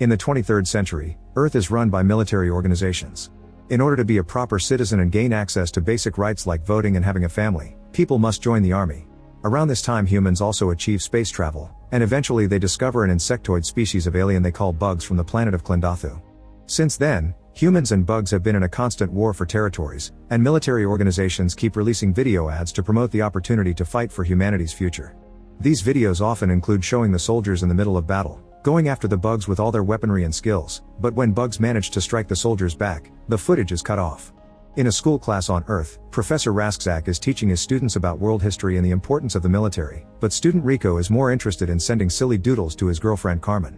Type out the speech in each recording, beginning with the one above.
In the 23rd century, Earth is run by military organizations. In order to be a proper citizen and gain access to basic rights like voting and having a family, people must join the army. Around this time humans also achieve space travel, and eventually they discover an insectoid species of alien they call bugs from the planet of Klendathu. Since then, humans and bugs have been in a constant war for territories, and military organizations keep releasing video ads to promote the opportunity to fight for humanity's future. These videos often include showing the soldiers in the middle of battle, going after the bugs with all their weaponry and skills, but when bugs manage to strike the soldiers back, the footage is cut off. In a school class on Earth, Professor Raskzak is teaching his students about world history and the importance of the military, but student Rico is more interested in sending silly doodles to his girlfriend Carmen.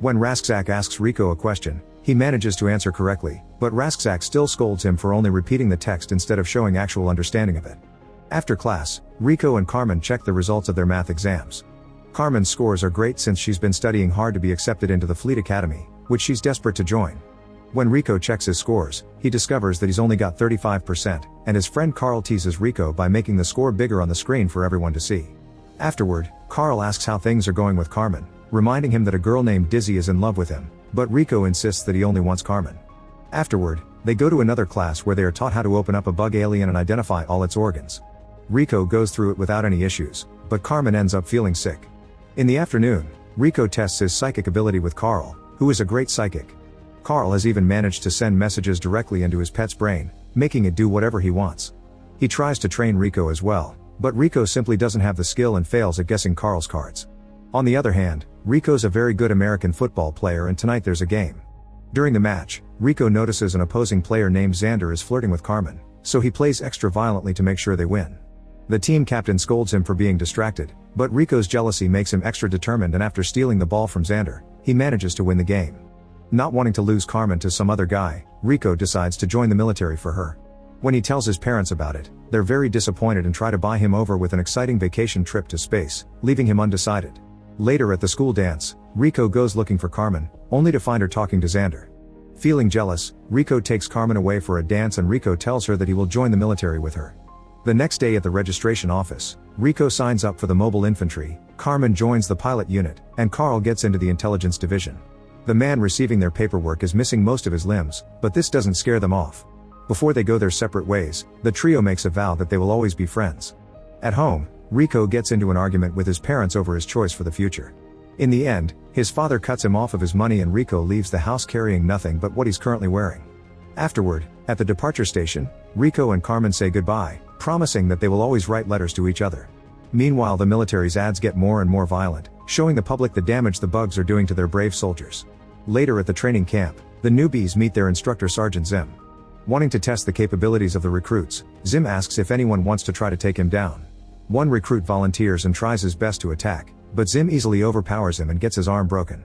When Raskzak asks Rico a question, he manages to answer correctly, but Raskzak still scolds him for only repeating the text instead of showing actual understanding of it. After class, Rico and Carmen check the results of their math exams. Carmen's scores are great since she's been studying hard to be accepted into the Fleet Academy, which she's desperate to join. When Rico checks his scores, he discovers that he's only got 35%, and his friend Carl teases Rico by making the score bigger on the screen for everyone to see. Afterward, Carl asks how things are going with Carmen, reminding him that a girl named Dizzy is in love with him, but Rico insists that he only wants Carmen. Afterward, they go to another class where they are taught how to open up a bug alien and identify all its organs. Rico goes through it without any issues, but Carmen ends up feeling sick. In the afternoon, Rico tests his psychic ability with Carl, who is a great psychic. Carl has even managed to send messages directly into his pet's brain, making it do whatever he wants. He tries to train Rico as well, but Rico simply doesn't have the skill and fails at guessing Carl's cards. On the other hand, Rico's a very good American football player and tonight there's a game. During the match, Rico notices an opposing player named Xander is flirting with Carmen, so he plays extra violently to make sure they win. The team captain scolds him for being distracted, but Rico's jealousy makes him extra determined and after stealing the ball from Xander, he manages to win the game. Not wanting to lose Carmen to some other guy, Rico decides to join the military for her. When he tells his parents about it, they're very disappointed and try to buy him over with an exciting vacation trip to space, leaving him undecided. Later at the school dance, Rico goes looking for Carmen, only to find her talking to Xander. Feeling jealous, Rico takes Carmen away for a dance and Rico tells her that he will join the military with her. The next day at the registration office, Rico signs up for the mobile infantry, Carmen joins the pilot unit, and Carl gets into the intelligence division. The man receiving their paperwork is missing most of his limbs, but this doesn't scare them off. Before they go their separate ways, the trio makes a vow that they will always be friends. At home, Rico gets into an argument with his parents over his choice for the future. In the end, his father cuts him off of his money and Rico leaves the house carrying nothing but what he's currently wearing. Afterward, at the departure station, Rico and Carmen say goodbye, promising that they will always write letters to each other. Meanwhile, the military's ads get more and more violent, showing the public the damage the bugs are doing to their brave soldiers. Later at the training camp, the newbies meet their instructor Sergeant Zim. Wanting to test the capabilities of the recruits, Zim asks if anyone wants to try to take him down. One recruit volunteers and tries his best to attack, but Zim easily overpowers him and gets his arm broken.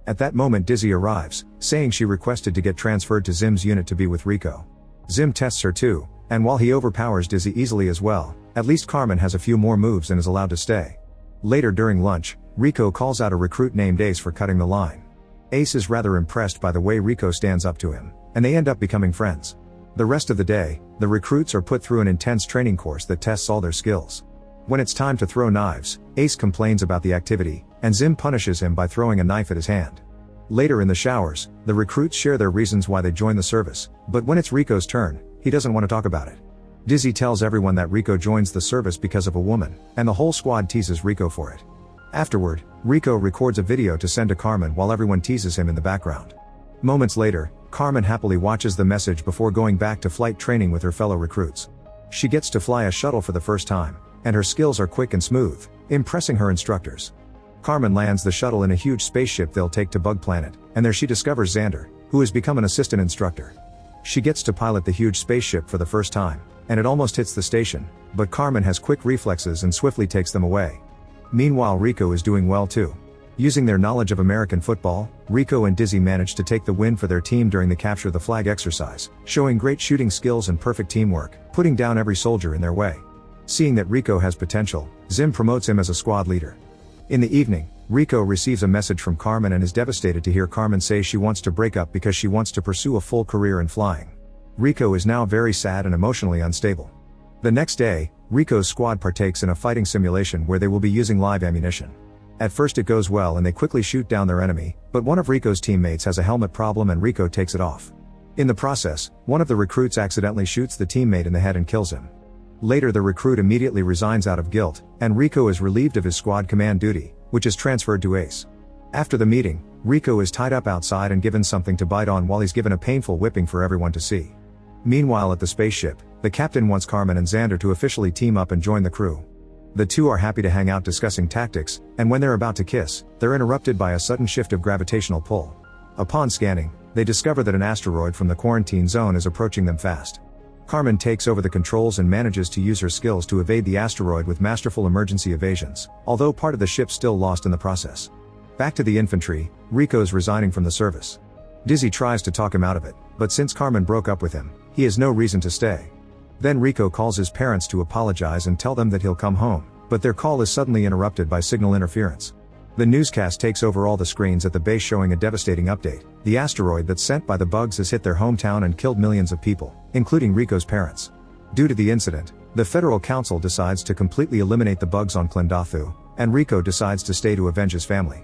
At that moment Dizzy arrives, saying she requested to get transferred to Zim's unit to be with Rico. Zim tests her too, and while he overpowers Dizzy easily as well, at least Carmen has a few more moves and is allowed to stay. Later during lunch, Rico calls out a recruit named Ace for cutting the line. Ace is rather impressed by the way Rico stands up to him, and they end up becoming friends. The rest of the day, the recruits are put through an intense training course that tests all their skills. When it's time to throw knives, Ace complains about the activity, and Zim punishes him by throwing a knife at his hand. Later in the showers, the recruits share their reasons why they joined the service, but when it's Rico's turn, he doesn't want to talk about it. Dizzy tells everyone that Rico joins the service because of a woman, and the whole squad teases Rico for it. Afterward, Rico records a video to send to Carmen while everyone teases him in the background. Moments later, Carmen happily watches the message before going back to flight training with her fellow recruits. She gets to fly a shuttle for the first time, and her skills are quick and smooth, impressing her instructors. Carmen lands the shuttle in a huge spaceship they'll take to Bug Planet, and there she discovers Xander, who has become an assistant instructor. She gets to pilot the huge spaceship for the first time, and it almost hits the station, but Carmen has quick reflexes and swiftly takes them away. Meanwhile, Rico is doing well too. Using their knowledge of American football, Rico and Dizzy manage to take the win for their team during the capture the flag exercise, showing great shooting skills and perfect teamwork, putting down every soldier in their way. Seeing that Rico has potential, Zim promotes him as a squad leader. In the evening, Rico receives a message from Carmen and is devastated to hear Carmen say she wants to break up because she wants to pursue a full career in flying. Rico is now very sad and emotionally unstable. The next day, Rico's squad partakes in a fighting simulation where they will be using live ammunition. At first it goes well and they quickly shoot down their enemy, but one of Rico's teammates has a helmet problem and Rico takes it off. In the process, one of the recruits accidentally shoots the teammate in the head and kills him. Later the recruit immediately resigns out of guilt, and Rico is relieved of his squad command duty, which is transferred to Ace. After the meeting, Rico is tied up outside and given something to bite on while he's given a painful whipping for everyone to see. Meanwhile at the spaceship, the captain wants Carmen and Xander to officially team up and join the crew. The two are happy to hang out discussing tactics, and when they're about to kiss, they're interrupted by a sudden shift of gravitational pull. Upon scanning, they discover that an asteroid from the quarantine zone is approaching them fast. Carmen takes over the controls and manages to use her skills to evade the asteroid with masterful emergency evasions, although part of the ship's still lost in the process. Back to the infantry, Rico's resigning from the service. Dizzy tries to talk him out of it, but since Carmen broke up with him, he has no reason to stay. Then Rico calls his parents to apologize and tell them that he'll come home, but their call is suddenly interrupted by signal interference. The newscast takes over all the screens at the base showing a devastating update. The asteroid that's sent by the bugs has hit their hometown and killed millions of people, including Rico's parents. Due to the incident, the Federal Council decides to completely eliminate the bugs on Klendathu, and Rico decides to stay to avenge his family.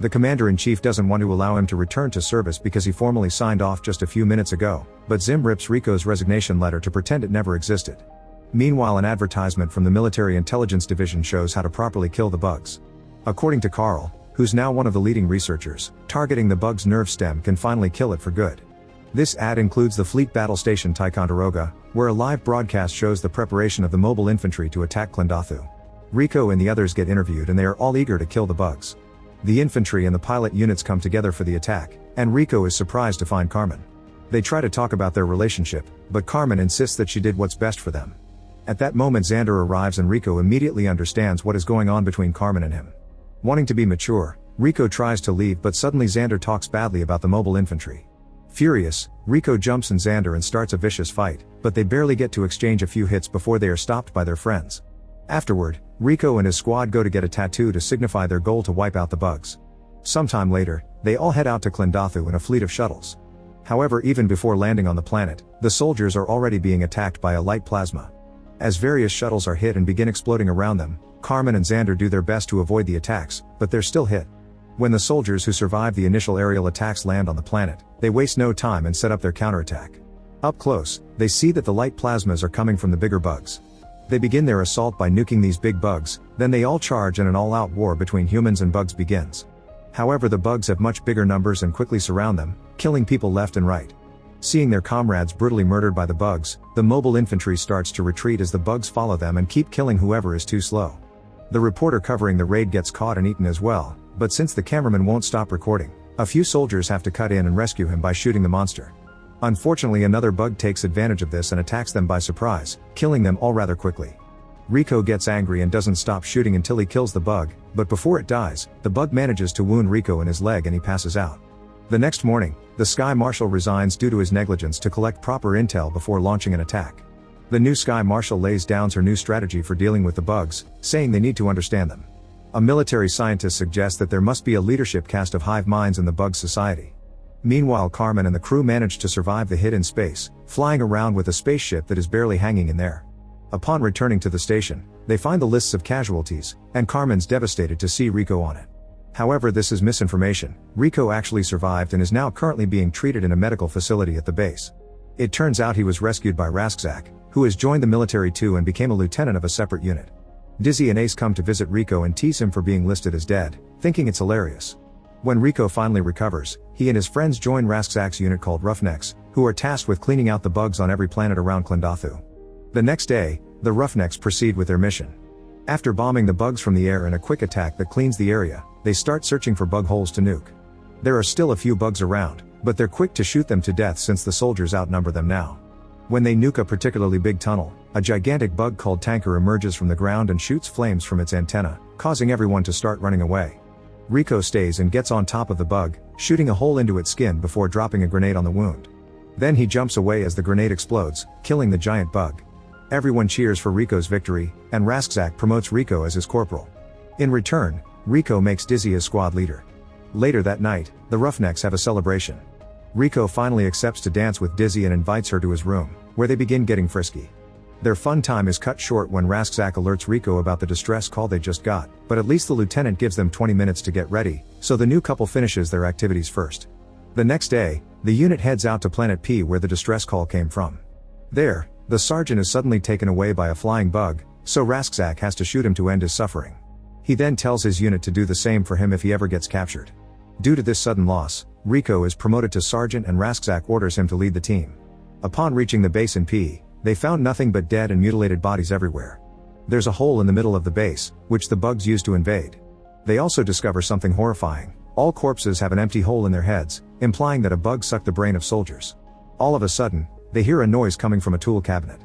The Commander-in-Chief doesn't want to allow him to return to service because he formally signed off just a few minutes ago, but Zim rips Rico's resignation letter to pretend it never existed. Meanwhile, an advertisement from the Military Intelligence Division shows how to properly kill the bugs. According to Carl, who's now one of the leading researchers, targeting the bug's nerve stem can finally kill it for good. This ad includes the fleet battle station Ticonderoga, where a live broadcast shows the preparation of the mobile infantry to attack Klendathu. Rico and the others get interviewed and they are all eager to kill the bugs. The infantry and the pilot units come together for the attack, and Rico is surprised to find Carmen. They try to talk about their relationship, but Carmen insists that she did what's best for them. At that moment Xander arrives and Rico immediately understands what is going on between Carmen and him. Wanting to be mature, Rico tries to leave but suddenly Xander talks badly about the mobile infantry. Furious, Rico jumps on Xander and starts a vicious fight, but they barely get to exchange a few hits before they are stopped by their friends. Afterward, Rico and his squad go to get a tattoo to signify their goal to wipe out the bugs. Sometime later, they all head out to Klendathu in a fleet of shuttles. However, even before landing on the planet, the soldiers are already being attacked by a light plasma. As various shuttles are hit and begin exploding around them, Carmen and Xander do their best to avoid the attacks, but they're still hit. When the soldiers who survived the initial aerial attacks land on the planet, they waste no time and set up their counterattack. Up close, they see that the light plasmas are coming from the bigger bugs. They begin their assault by nuking these big bugs, then they all charge and an all-out war between humans and bugs begins. However, the bugs have much bigger numbers and quickly surround them, killing people left and right. Seeing their comrades brutally murdered by the bugs, the mobile infantry starts to retreat as the bugs follow them and keep killing whoever is too slow. The reporter covering the raid gets caught and eaten as well, but since the cameraman won't stop recording, a few soldiers have to cut in and rescue him by shooting the monster. Unfortunately, another bug takes advantage of this and attacks them by surprise, killing them all rather quickly. Rico gets angry and doesn't stop shooting until he kills the bug, but before it dies, the bug manages to wound Rico in his leg and he passes out. The next morning, the Sky Marshal resigns due to his negligence to collect proper intel before launching an attack. The new Sky Marshal lays down her new strategy for dealing with the bugs, saying they need to understand them. A military scientist suggests that there must be a leadership caste of hive minds in the bug society. Meanwhile, Carmen and the crew manage to survive the hit in space, flying around with a spaceship that is barely hanging in there. Upon returning to the station, they find the lists of casualties, and Carmen's devastated to see Rico on it. However, this is misinformation. Rico actually survived and is now currently being treated in a medical facility at the base. It turns out he was rescued by Raskzak, who has joined the military too and became a lieutenant of a separate unit. Dizzy and Ace come to visit Rico and tease him for being listed as dead, thinking it's hilarious. When Rico finally recovers, he and his friends join Raskzak's unit called Roughnecks, who are tasked with cleaning out the bugs on every planet around Klendathu. The next day, the Roughnecks proceed with their mission. After bombing the bugs from the air in a quick attack that cleans the area, they start searching for bug holes to nuke. There are still a few bugs around, but they're quick to shoot them to death since the soldiers outnumber them now. When they nuke a particularly big tunnel, a gigantic bug called Tanker emerges from the ground and shoots flames from its antenna, causing everyone to start running away. Rico stays and gets on top of the bug, shooting a hole into its skin before dropping a grenade on the wound. Then he jumps away as the grenade explodes, killing the giant bug. Everyone cheers for Rico's victory, and Raskzak promotes Rico as his corporal. In return, Rico makes Dizzy his squad leader. Later that night, the Roughnecks have a celebration. Rico finally accepts to dance with Dizzy and invites her to his room, where they begin getting frisky. Their fun time is cut short when Raskzak alerts Rico about the distress call they just got, but at least the lieutenant gives them 20 minutes to get ready, so the new couple finishes their activities first. The next day, the unit heads out to Planet P where the distress call came from. There, the sergeant is suddenly taken away by a flying bug, so Raskzak has to shoot him to end his suffering. He then tells his unit to do the same for him if he ever gets captured. Due to this sudden loss, Rico is promoted to sergeant and Raskzak orders him to lead the team. Upon reaching the base in P, they found nothing but dead and mutilated bodies everywhere. There's a hole in the middle of the base, which the bugs use to invade. They also discover something horrifying. All corpses have an empty hole in their heads, implying that a bug sucked the brain of soldiers. All of a sudden, they hear a noise coming from a tool cabinet.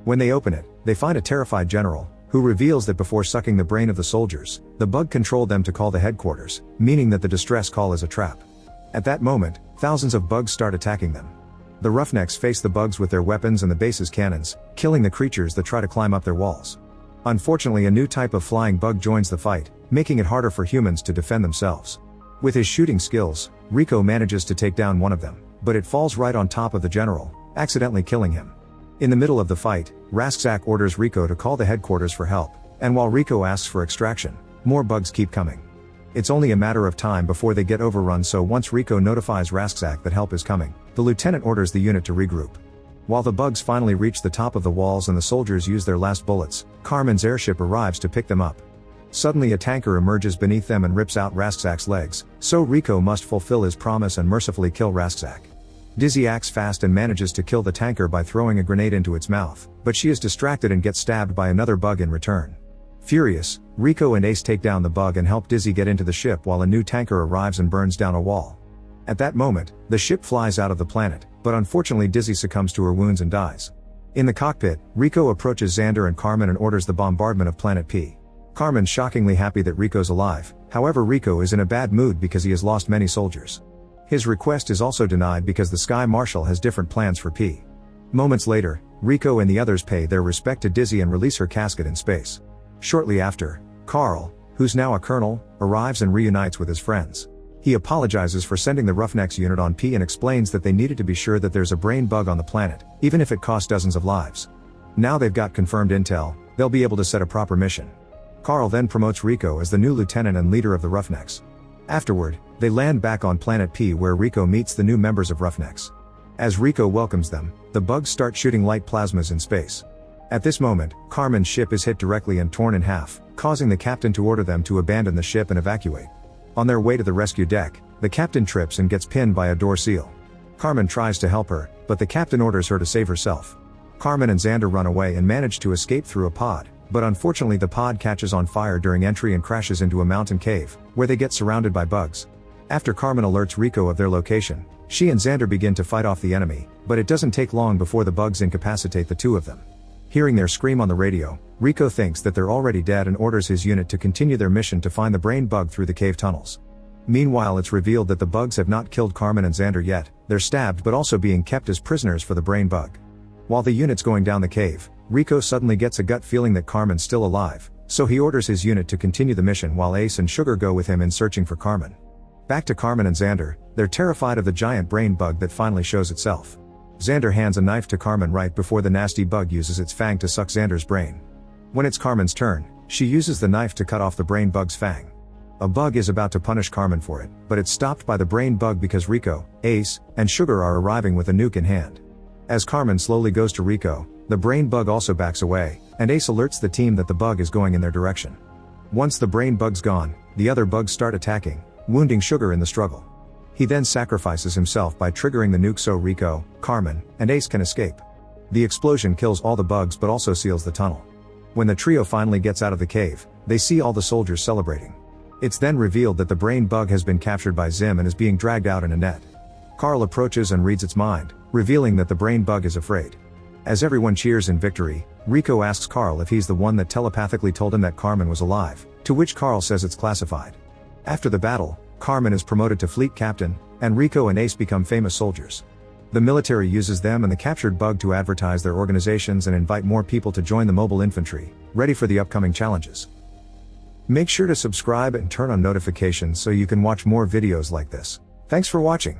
When they open it, they find a terrified general, who reveals that before sucking the brain of the soldiers, the bug controlled them to call the headquarters, meaning that the distress call is a trap. At that moment, thousands of bugs start attacking them. The Roughnecks face the bugs with their weapons and the base's cannons, killing the creatures that try to climb up their walls. Unfortunately, a new type of flying bug joins the fight, making it harder for humans to defend themselves. With his shooting skills, Rico manages to take down one of them, but it falls right on top of the general, accidentally killing him. In the middle of the fight, Raskzak orders Rico to call the headquarters for help, and while Rico asks for extraction, more bugs keep coming. It's only a matter of time before they get overrun, so once Rico notifies Raskzak that help is coming, the lieutenant orders the unit to regroup. While the bugs finally reach the top of the walls and the soldiers use their last bullets, Carmen's airship arrives to pick them up. Suddenly a tanker emerges beneath them and rips out Raskzak's legs, so Rico must fulfill his promise and mercifully kill Raskzak. Dizzy acts fast and manages to kill the tanker by throwing a grenade into its mouth, but she is distracted and gets stabbed by another bug in return. Furious, Rico and Ace take down the bug and help Dizzy get into the ship while a new tanker arrives and burns down a wall. At that moment, the ship flies out of the planet, but unfortunately Dizzy succumbs to her wounds and dies. In the cockpit, Rico approaches Xander and Carmen and orders the bombardment of Planet P. Carmen's shockingly happy that Rico's alive, however Rico is in a bad mood because he has lost many soldiers. His request is also denied because the Sky Marshal has different plans for P. Moments later, Rico and the others pay their respect to Dizzy and release her casket in space. Shortly after, Carl, who's now a colonel, arrives and reunites with his friends. He apologizes for sending the Roughnecks unit on P and explains that they needed to be sure that there's a brain bug on the planet, even if it cost dozens of lives. Now they've got confirmed intel, they'll be able to set a proper mission. Carl then promotes Rico as the new lieutenant and leader of the Roughnecks. Afterward, they land back on Planet P where Rico meets the new members of Roughnecks. As Rico welcomes them, the bugs start shooting light plasmas in space. At this moment, Carmen's ship is hit directly and torn in half, causing the captain to order them to abandon the ship and evacuate. On their way to the rescue deck, the captain trips and gets pinned by a door seal. Carmen tries to help her, but the captain orders her to save herself. Carmen and Xander run away and manage to escape through a pod, but unfortunately the pod catches on fire during entry and crashes into a mountain cave, where they get surrounded by bugs. After Carmen alerts Rico of their location, she and Xander begin to fight off the enemy, but it doesn't take long before the bugs incapacitate the two of them. Hearing their scream on the radio, Rico thinks that they're already dead and orders his unit to continue their mission to find the brain bug through the cave tunnels. Meanwhile, it's revealed that the bugs have not killed Carmen and Xander yet, they're stabbed but also being kept as prisoners for the brain bug. While the unit's going down the cave, Rico suddenly gets a gut feeling that Carmen's still alive, so he orders his unit to continue the mission while Ace and Sugar go with him in searching for Carmen. Back to Carmen and Xander, they're terrified of the giant brain bug that finally shows itself. Xander hands a knife to Carmen right before the nasty bug uses its fang to suck Xander's brain. When it's Carmen's turn, she uses the knife to cut off the brain bug's fang. A bug is about to punish Carmen for it, but it's stopped by the brain bug because Rico, Ace, and Sugar are arriving with a nuke in hand. As Carmen slowly goes to Rico, the brain bug also backs away, and Ace alerts the team that the bug is going in their direction. Once the brain bug's gone, the other bugs start attacking, wounding Sugar in the struggle. He then sacrifices himself by triggering the nuke so Rico, Carmen, and Ace can escape. The explosion kills all the bugs but also seals the tunnel. When the trio finally gets out of the cave, they see all the soldiers celebrating. It's then revealed that the brain bug has been captured by Zim and is being dragged out in a net. Carl approaches and reads its mind, revealing that the brain bug is afraid. As everyone cheers in victory, Rico asks Carl if he's the one that telepathically told him that Carmen was alive, to which Carl says it's classified. After the battle, Carmen is promoted to fleet captain, and Rico and Ace become famous soldiers. The military uses them and the captured bug to advertise their organizations and invite more people to join the mobile infantry, ready for the upcoming challenges. Make sure to subscribe and turn on notifications so you can watch more videos like this. Thanks for watching.